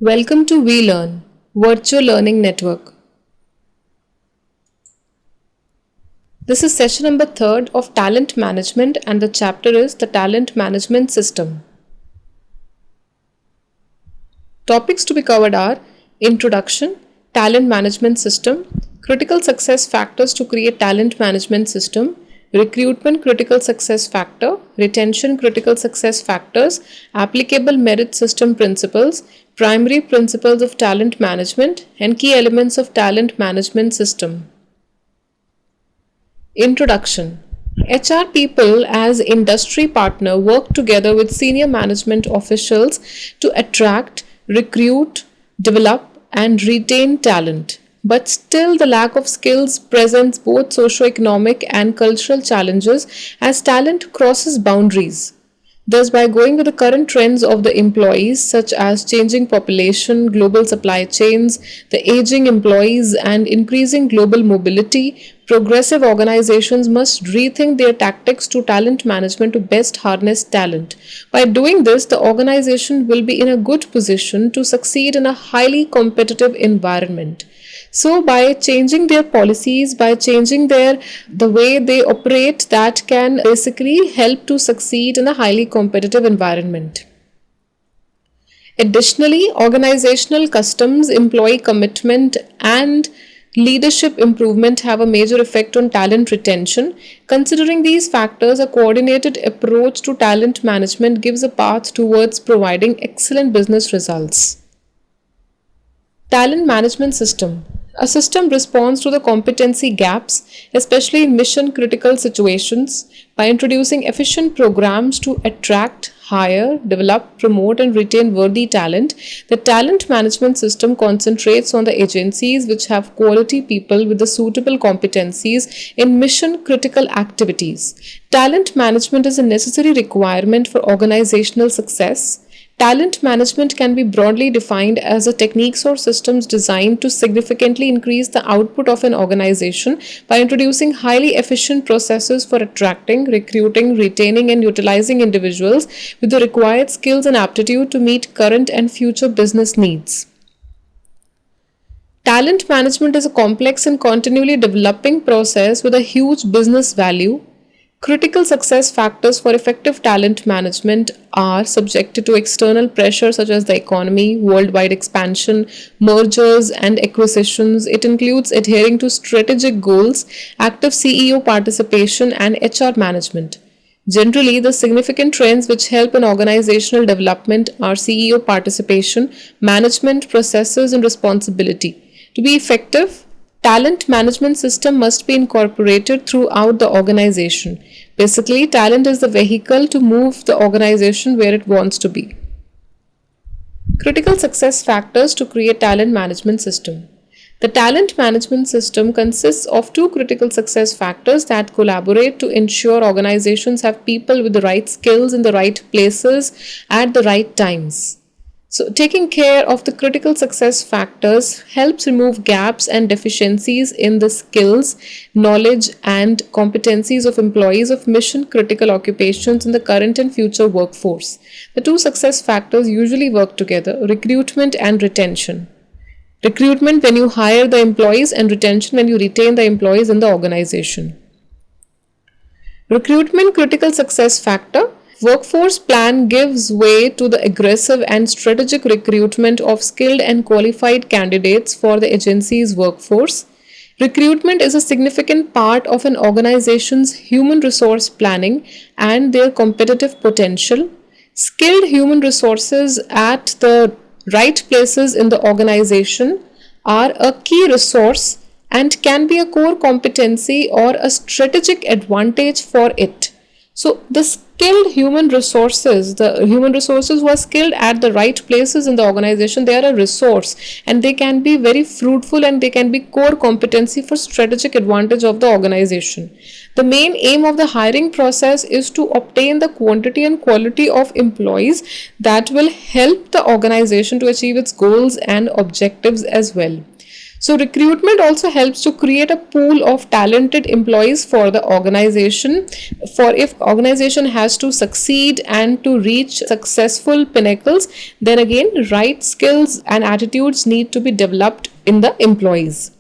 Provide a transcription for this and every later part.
Welcome to WeLearn, Virtual Learning Network. This is session number 3 of Talent Management and the chapter is the Talent Management System. Topics to be covered are Introduction, Talent Management System, Critical Success Factors to create Talent Management System, Recruitment Critical Success Factor, Retention Critical Success Factors, Applicable Merit System Principles, Primary Principles of Talent Management, and Key Elements of Talent Management System. Introduction. HR people as industry partner work together with senior management officials to attract, recruit, develop, and retain talent. But still, the lack of skills presents both socio-economic and cultural challenges as talent crosses boundaries. Thus, by going with the current trends of the employees, such as changing population, global supply chains, the aging employees, and increasing global mobility, progressive organizations must rethink their tactics to talent management to best harness talent. By doing this, the organization will be in a good position to succeed in a highly competitive environment. So by changing their policies, by changing the way they operate, that can basically help to succeed in a highly competitive environment. Additionally, organizational customs, employee commitment, and leadership improvement have a major effect on talent retention. Considering these factors, a coordinated approach to talent management gives a path towards providing excellent business results. Talent management system. A system responds to the competency gaps, especially in mission-critical situations, by introducing efficient programs to attract, hire, develop, promote, and retain worthy talent. The talent management system concentrates on the agencies which have quality people with the suitable competencies in mission-critical activities. Talent management is a necessary requirement for organizational success. Talent management can be broadly defined as the techniques or systems designed to significantly increase the output of an organization by introducing highly efficient processes for attracting, recruiting, retaining, and utilizing individuals with the required skills and aptitude to meet current and future business needs. Talent management is a complex and continually developing process with a huge business value. Critical success factors for effective talent management are subjected to external pressure such as the economy, worldwide expansion, mergers and acquisitions. It includes adhering to strategic goals, active CEO participation, and HR management. Generally, the significant trends which help in organizational development are CEO participation, management processes, and responsibility. To be effective, talent management system must be incorporated throughout the organization. Basically, talent is the vehicle to move the organization where it wants to be. Critical success factors to create talent management system. The talent management system consists of 2 critical success factors that collaborate to ensure organizations have people with the right skills in the right places at the right times. So, taking care of the critical success factors helps remove gaps and deficiencies in the skills, knowledge, and competencies of employees of mission-critical occupations in the current and future workforce. The 2 success factors usually work together: recruitment and retention. Recruitment when you hire the employees, and retention when you retain the employees in the organization. Recruitment critical success factor. Workforce plan gives way to the aggressive and strategic recruitment of skilled and qualified candidates for the agency's workforce. Recruitment is a significant part of an organization's human resource planning and their competitive potential. Skilled human resources at the right places in the organization are a key resource and can be a core competency or a strategic advantage for it. So the skilled human resources, the human resources who are skilled at the right places in the organization, they are a resource and they can be very fruitful and they can be core competency for strategic advantage of the organization. The main aim of the hiring process is to obtain the quantity and quality of employees that will help the organization to achieve its goals and objectives as well. So recruitment also helps to create a pool of talented employees for the organization. For if organization has to succeed and to reach successful pinnacles, then again right skills and attitudes need to be developed in the employees.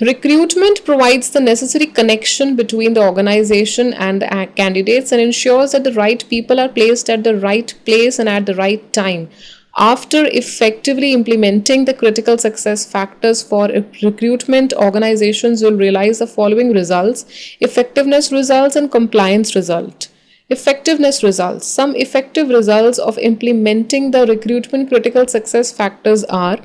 Recruitment provides the necessary connection between the organization and the candidates and ensures that the right people are placed at the right place and at the right time. After effectively implementing the critical success factors for recruitment, organizations will realize the following results: effectiveness results and compliance result. Effectiveness results. Some effective results of implementing the recruitment critical success factors are: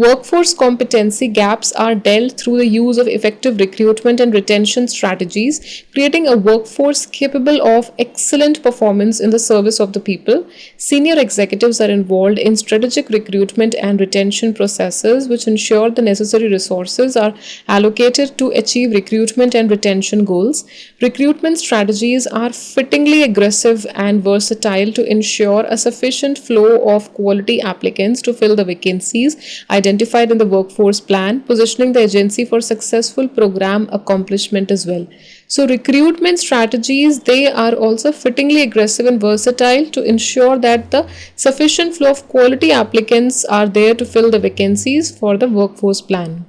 workforce competency gaps are dealt through the use of effective recruitment and retention strategies, creating a workforce capable of excellent performance in the service of the people. Senior executives are involved in strategic recruitment and retention processes, which ensure the necessary resources are allocated to achieve recruitment and retention goals. Recruitment strategies are fittingly aggressive and versatile to ensure a sufficient flow of quality applicants to fill the vacancies identified in the workforce plan, positioning the agency for successful program accomplishment as well. So recruitment strategies, they are also fittingly aggressive and versatile to ensure that the sufficient flow of quality applicants are there to fill the vacancies for the workforce plan.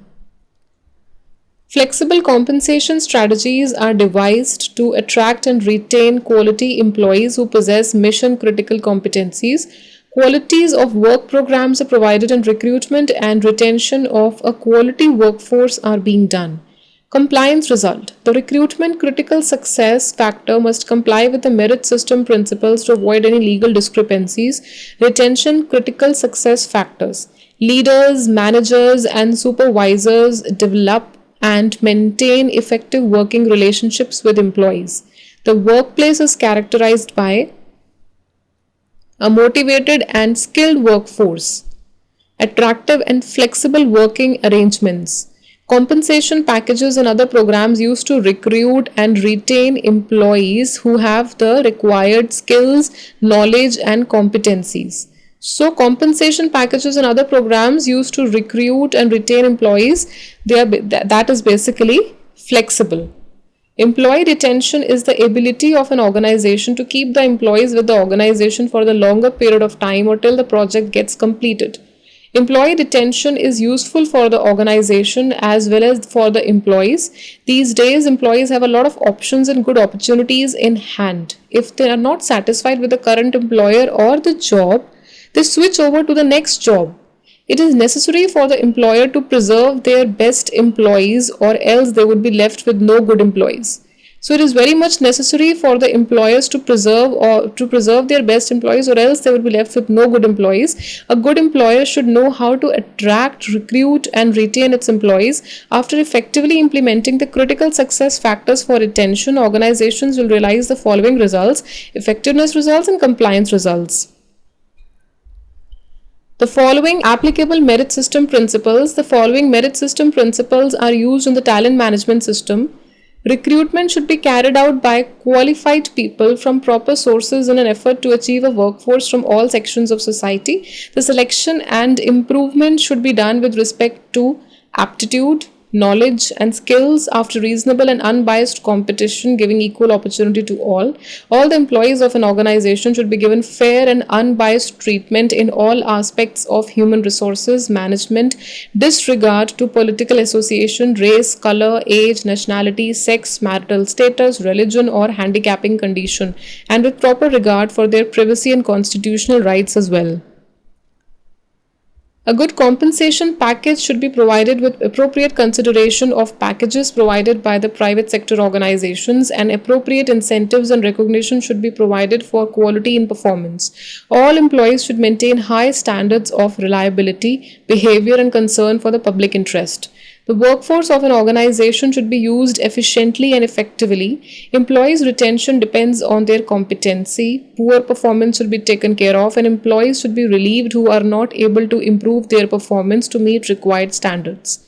Flexible compensation strategies are devised to attract and retain quality employees who possess mission critical competencies. Qualities of work programs are provided and recruitment and retention of a quality workforce are being done. Compliance result. The recruitment critical success factor must comply with the merit system principles to avoid any legal discrepancies. Retention critical success factors. Leaders, managers, and supervisors develop and maintain effective working relationships with employees. The workplace is characterized by a motivated and skilled workforce, attractive and flexible working arrangements, compensation packages and other programs used to recruit and retain employees who have the required skills, knowledge, and competencies. So compensation packages and other programs used to recruit and retain employees, that is basically flexible. Employee retention is the ability of an organization to keep the employees with the organization for the longer period of time or till the project gets completed. Employee retention is useful for the organization as well as for the employees. These days, employees have a lot of options and good opportunities in hand. If they are not satisfied with the current employer or the job, they switch over to the next job. It is necessary for the employer to preserve their best employees, or else they would be left with no good employees. So it is very much necessary for the employers to preserve their best employees, or else they would be left with no good employees. A good employer should know how to attract, recruit, and retain its employees. After effectively implementing the critical success factors for retention, organizations will realize the following results: effectiveness results and compliance results. The following applicable merit system principles. The following merit system principles are used in the talent management system. Recruitment should be carried out by qualified people from proper sources in an effort to achieve a workforce from all sections of society. The selection and improvement should be done with respect to aptitude, knowledge, and skills after reasonable and unbiased competition, giving equal opportunity to all. All the employees of an organization should be given fair and unbiased treatment in all aspects of human resources management, disregard to political association, race, color, age, nationality, sex, marital status, religion, or handicapping condition, and with proper regard for their privacy and constitutional rights as well. A good compensation package should be provided with appropriate consideration of packages provided by the private sector organizations, and appropriate incentives and recognition should be provided for quality in performance. All employees should maintain high standards of reliability, behavior, and concern for the public interest. The workforce of an organization should be used efficiently and effectively. Employees' retention depends on their competency. Poor performance should be taken care of, and employees should be relieved who are not able to improve their performance to meet required standards.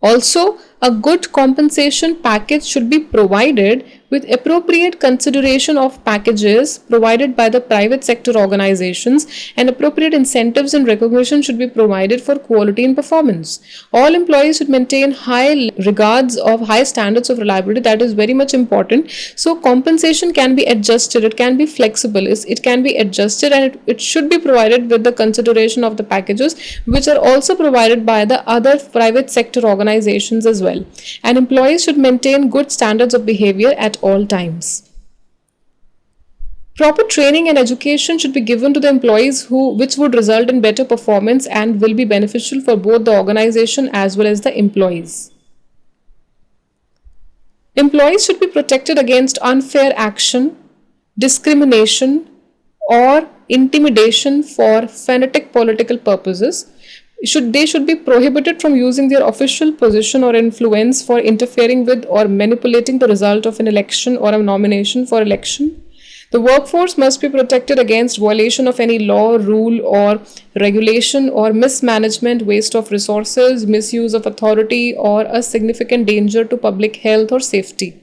Also, a good compensation package should be provided with appropriate consideration of packages provided by the private sector organizations, and appropriate incentives and recognition should be provided for quality and performance. All employees should maintain high standards of reliability. That is very much important. So compensation can be adjusted, it can be flexible, it can be adjusted, and it should be provided with the consideration of the packages which are also provided by the other private sector organizations as well. And employees should maintain good standards of behavior at all times. Proper training and education should be given to the employees which would result in better performance and will be beneficial for both the organization as well as the employees. Employees should be protected against unfair action, discrimination, or intimidation for fanatic political purposes. They should be prohibited from using their official position or influence for interfering with or manipulating the result of an election or a nomination for election. The workforce must be protected against violation of any law, rule, or regulation, or mismanagement, waste of resources, misuse of authority, or a significant danger to public health or safety.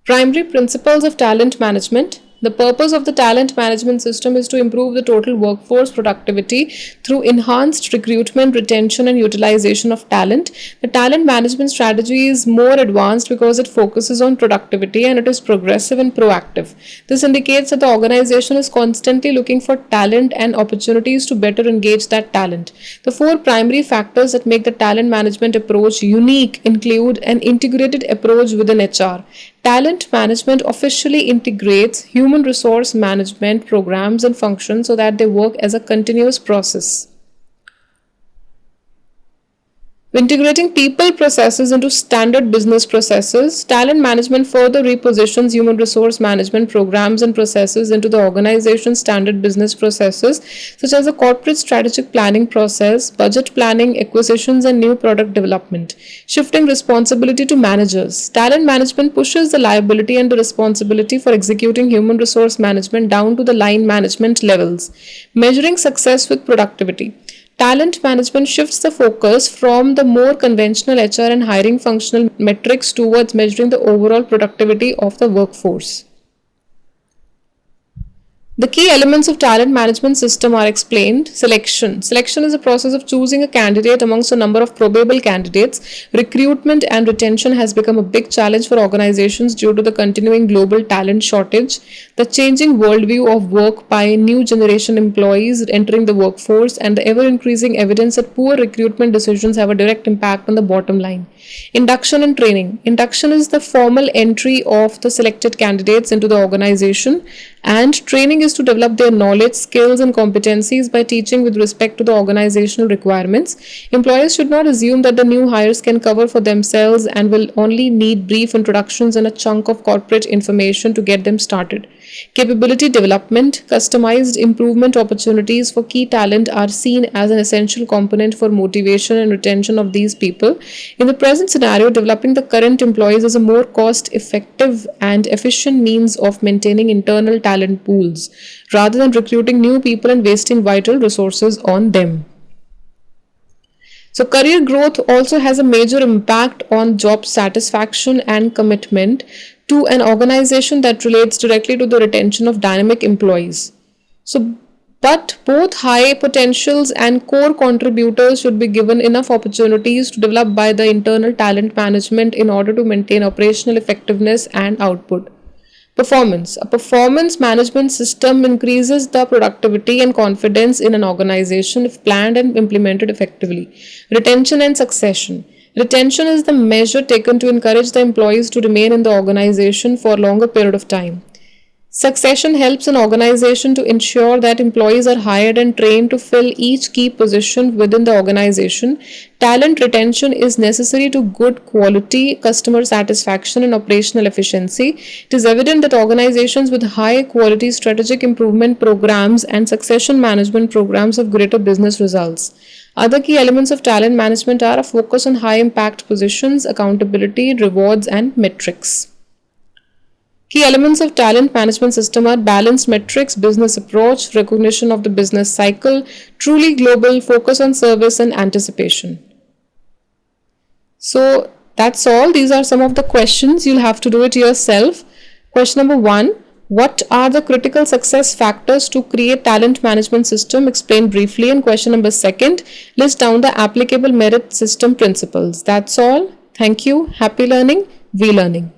Primary principles of talent management. The purpose of the talent management system is to improve the total workforce productivity through enhanced recruitment, retention, and utilization of talent. The talent management strategy is more advanced because it focuses on productivity and it is progressive and proactive. This indicates that the organization is constantly looking for talent and opportunities to better engage that talent. The four primary factors that make the talent management approach unique include an integrated approach within HR. Talent management officially integrates human resource management programs and functions so that they work as a continuous process. Integrating people processes into standard business processes, talent management further repositions human resource management programs and processes into the organization's standard business processes, such as the corporate strategic planning process, budget planning, acquisitions, and new product development. Shifting responsibility to managers. Talent management pushes the liability and the responsibility for executing human resource management down to the line management levels. Measuring success with productivity. Talent management shifts the focus from the more conventional HR and hiring functional metrics towards measuring the overall productivity of the workforce. The key elements of talent management system are explained. Selection. Selection is a process of choosing a candidate amongst a number of probable candidates. Recruitment and retention has become a big challenge for organizations due to the continuing global talent shortage, the changing worldview of work by new generation employees entering the workforce, and the ever-increasing evidence that poor recruitment decisions have a direct impact on the bottom line. Induction and training. Induction is the formal entry of the selected candidates into the organization, and training is to develop their knowledge, skills, and competencies by teaching with respect to the organizational requirements. Employers should not assume that the new hires can cover for themselves and will only need brief introductions and a chunk of corporate information to get them started. Capability development. Customized improvement opportunities for key talent are seen as an essential component for motivation and retention of these people. In the present scenario, developing the current employees is a more cost-effective and efficient means of maintaining internal talent pools, rather than recruiting new people and wasting vital resources on them. So career growth also has a major impact on job satisfaction and commitment to an organization that relates directly to the retention of dynamic employees. But both high potentials and core contributors should be given enough opportunities to develop by the internal talent management in order to maintain operational effectiveness and output. Performance. A performance management system increases the productivity and confidence in an organization if planned and implemented effectively. Retention and succession. Retention is the measure taken to encourage the employees to remain in the organization for a longer period of time. Succession helps an organization to ensure that employees are hired and trained to fill each key position within the organization. Talent retention is necessary to good quality, customer satisfaction, and operational efficiency. It is evident that organizations with high quality strategic improvement programs and succession management programs have greater business results. Other key elements of talent management are a focus on high impact positions, accountability, rewards, and metrics. Key elements of talent management system are balanced metrics, business approach, recognition of the business cycle, truly global, focus on service, and anticipation. So That's all. These are some of the questions. You'll have to do it yourself. Question number 1. What are the critical success factors to create talent management system? Explain briefly. And question number 2. List down the applicable merit system principles. That's all. Thank you. Happy learning. We learning.